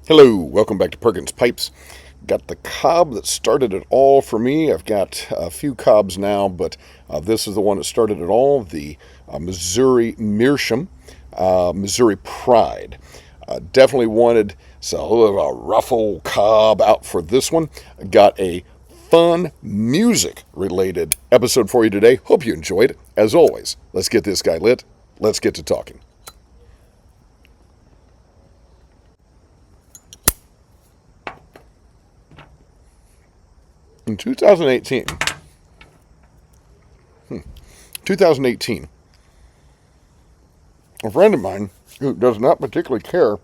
Hello, welcome back to Perkins Pipes. Got the cob that started it all for me. I've got a few cobs now, but this is the one that started it all, the Missouri Meerschaum, Missouri Pride. Definitely wanted a little of a rough old cob out for this one. Got a fun music related episode for you today. Hope you enjoyed. As always, let's get this guy lit. Let's get to talking. In 2018, a friend of mine who does not particularly care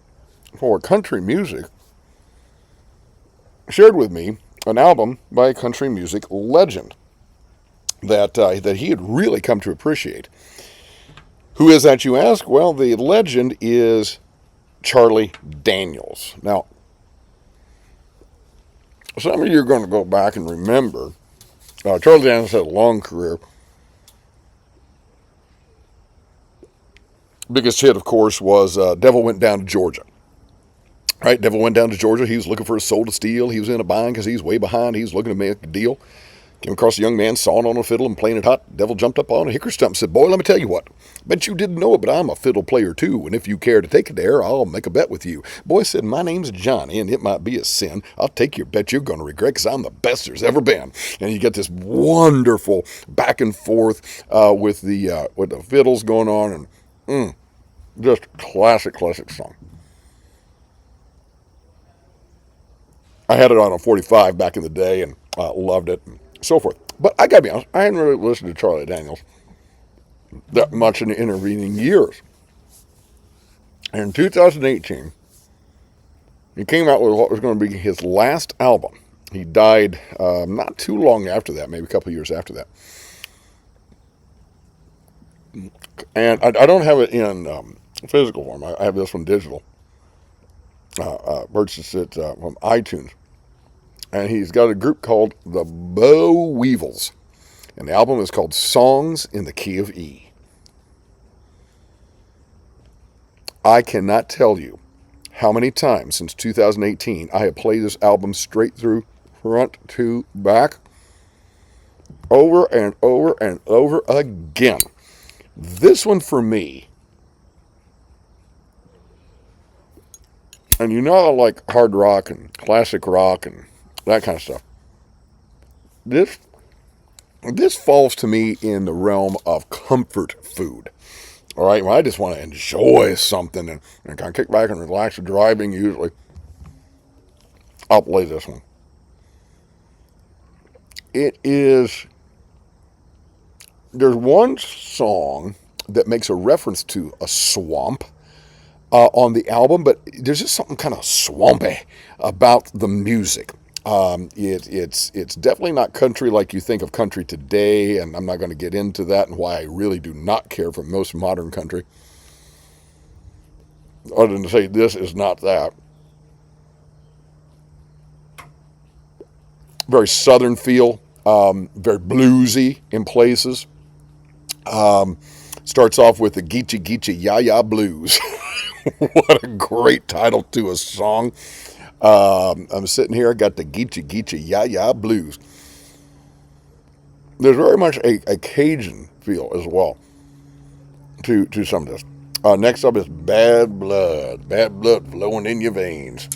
for country music shared with me an album by a country music legend that he had really come to appreciate. Who is that, you ask? Well, the legend is Charlie Daniels. Now, some of you are going to go back and remember Charlie Daniels had a long career. Biggest hit, of course, was Devil Went Down to Georgia. Right, Devil Went Down to Georgia. He was looking for a soul to steal. He was in a bind because he's way behind. He was looking to make a deal. Came across a young man sawing on a fiddle and playing it hot. Devil jumped up on a hickory stump and said, "Boy, let me tell you what. Bet you didn't know it, but I'm a fiddle player too. And if you care to take a dare, I'll make a bet with you." Boy said, "My name's Johnny, and it might be a sin. I'll take your bet you're going to regret because I'm the best there's ever been." And you get this wonderful back and forth with the fiddles going on, and just classic song. I had it on a 45 back in the day and loved it and so forth. But I gotta be honest, I hadn't really listened to Charlie Daniels that much in the intervening years. And in 2018, he came out with what was going to be his last album. He died not too long after that, maybe a couple of years after that. And I don't have it in physical form. I have this one digital. Purchased it from iTunes. And he's got a group called the Bow Weevils. And the album is called Songs in the Key of E. I cannot tell you how many times since 2018 I have played this album straight through, front to back, over and over and over again. This one for me, and you know I like hard rock and classic rock and that kind of stuff. This falls to me in the realm of comfort food. All right, when I just want to enjoy something and kind of kick back and relax driving, usually, I'll play this one. There's one song that makes a reference to a swamp on the album, but there's just something kind of swampy about the music. It's definitely not country like you think of country today, and I'm not going to get into that and why I really do not care for most modern country. Other than to say this is not that. Very southern feel, very bluesy in places. Starts off with the Geechee Geechee Ya Ya Blues. What a great title to a song. I'm sitting here, I got the Geechee Geechee Ya Ya Blues. There's very much a Cajun feel as well to some of this. Next up is Bad blood flowing in your veins.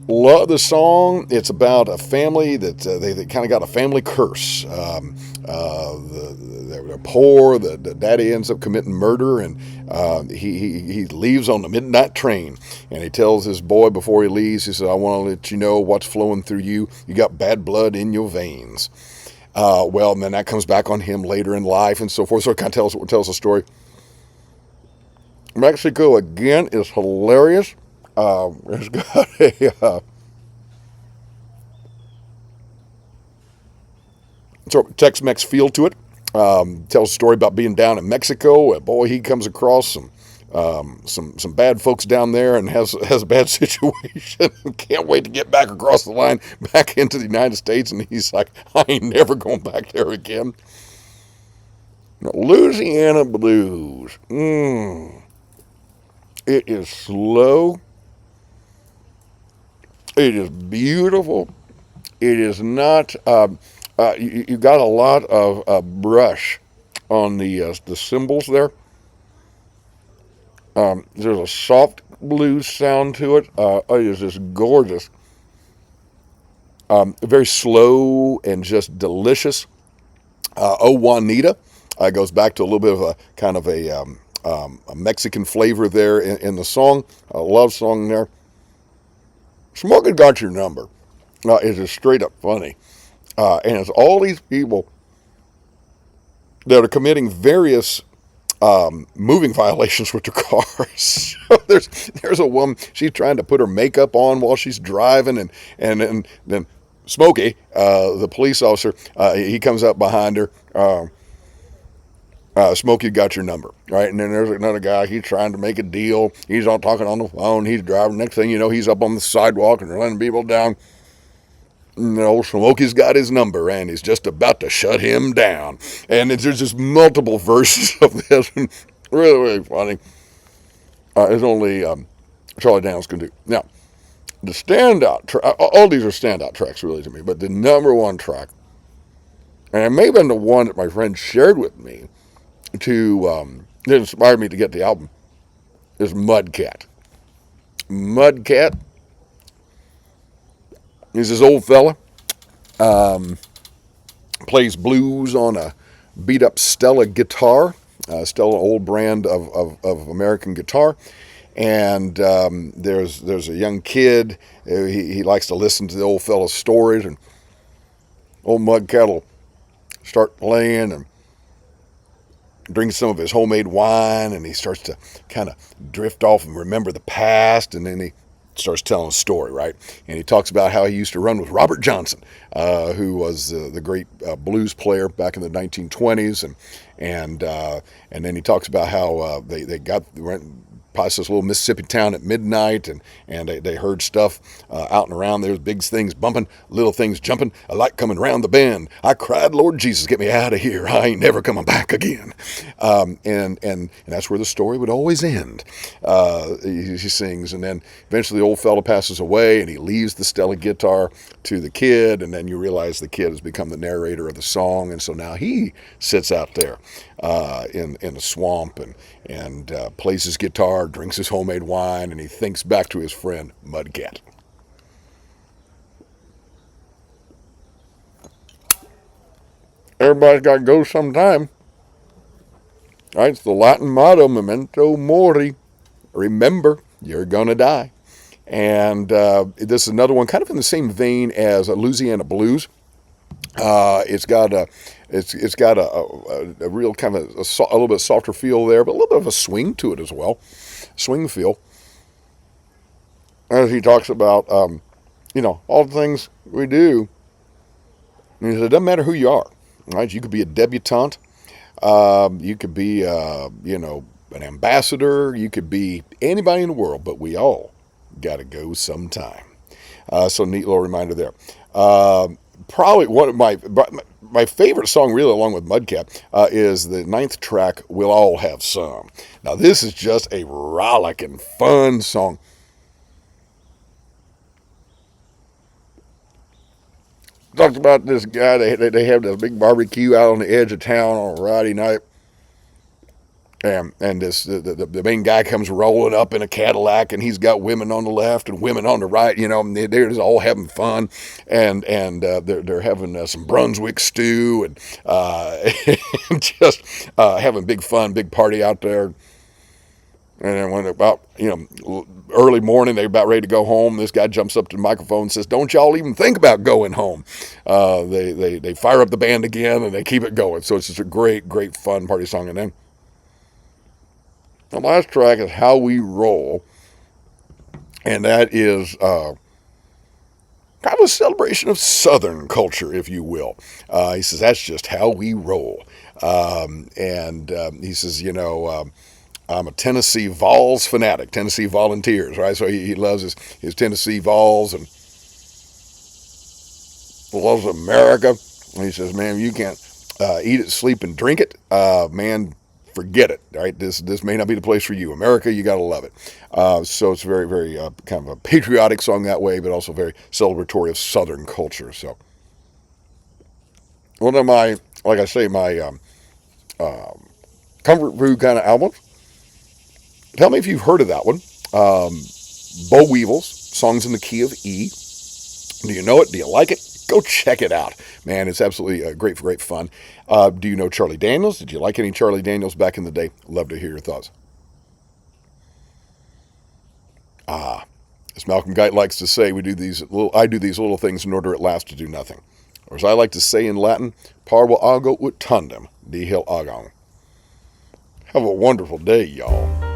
Love the song. It's about a family that they kind of got a family curse. They're poor. The daddy ends up committing murder, and he leaves on the midnight train. And he tells his boy before he leaves, he says, "I want to let you know what's flowing through you. You got bad blood in your veins." Well, and then that comes back on him later in life and so forth. So it kind of tells a story. Mexico again is hilarious. It's got a sort of Tex-Mex feel to it. Tells a story about being down in Mexico. Boy, he comes across some bad folks down there and has a bad situation. Can't wait to get back across the line, back into the United States. And he's like, "I ain't never going back there again." Louisiana blues. It is slow. It is beautiful. It is not. You got a lot of brush on the cymbals there. There's a soft blues sound to it. It is just gorgeous. Very slow and just delicious. Oh Juanita goes back to a little bit of a kind of a Mexican flavor there in the song. A love song there. Smoking Got Your Number is just straight up funny. And it's all these people that are committing various moving violations with their cars. So there's a woman, she's trying to put her makeup on while she's driving, and then Smokey, the police officer, he comes up behind her. Smokey Got Your Number, right? And then there's another guy, he's trying to make a deal. He's all talking on the phone, he's driving. Next thing you know, he's up on the sidewalk and running people down. And old Smokey's got his number, and he's just about to shut him down. And there's just multiple verses of this, and really, really funny. It's only Charlie Daniels can do. Now, the standout, all these are standout tracks, really, to me, but the number one track, and it may have been the one that my friend shared with me that inspired me to get the album, is Mudcat. Mudcat. He's this old fella. Plays blues on a beat-up Stella guitar. Stella, old brand of American guitar. And there's a young kid. He likes to listen to the old fella's stories. And old Mudcat will start playing and drinks some of his homemade wine. And he starts to kind of drift off and remember the past. And then he starts telling a story, right? And he talks about how he used to run with Robert Johnson, who was the great blues player back in the 1920s, and then he talks about how they went past this little Mississippi town at midnight, and they heard stuff out and around. There's big things bumping, little things jumping, a light coming round the bend. I cried, Lord Jesus, get me out of here. I ain't never coming back again. And that's where the story would always end. He sings, and then eventually the old fella passes away, and he leaves the Stella guitar to the kid, and then you realize the kid has become the narrator of the song, and so now he sits out there in the swamp and plays his guitar, drinks his homemade wine, and he thinks back to his friend Mudcat. Everybody's got to go sometime. Right? It's the Latin motto, memento mori. Remember, you're going to die. And this is another one kind of in the same vein as Louisiana Blues. It's got a real kind of a little bit softer feel there, but a little bit of a swing to it as well. Swing feel. As he talks about, all the things we do. And he said, it doesn't matter who you are, right? You could be a debutante. You could be, an ambassador. You could be anybody in the world, but we all got to go sometime. So neat little reminder there. Probably one of my favorite song, really, along with Mudcat, is the 9th track, We'll All Have Some. Now, this is just a rollicking, fun song. Talks about this guy, they have this big barbecue out on the edge of town on a Friday night. And this the main guy comes rolling up in a Cadillac, and he's got women on the left and women on the right, and they're just all having fun, and they're having some Brunswick stew and just having big fun, big party out there. And then when about early morning, they're about ready to go home, this guy jumps up to the microphone and says, "Don't y'all even think about going home." They fire up the band again, and they keep it going. So it's just a great, great fun party song. And then the last track is How We Roll, and that is kind of a celebration of Southern culture, if you will. He says, that's just how we roll. He says, I'm a Tennessee Vols fanatic, Tennessee Volunteers, right? So he loves his Tennessee Vols and loves America. And he says, man, you can't eat it, sleep, and drink it. Man, forget it. Right? This may not be the place for you. America, you got to love it. So it's very, very kind of a patriotic song that way, but also very celebratory of Southern culture. So one of my, like I say, my comfort food kind of albums. Tell me if you've heard of that one. Bo Weevil's Songs in the Key of E. Do you know it? Do you like it? Go check it out. Man, it's absolutely great, great fun. Do you know Charlie Daniels? Did you like any Charlie Daniels back in the day? Love to hear your thoughts. As Malcolm Guite likes to say, I do these little things in order at last to do nothing. Or as I like to say in Latin, Parva ago ut tandem, nihil agam. Have a wonderful day, y'all.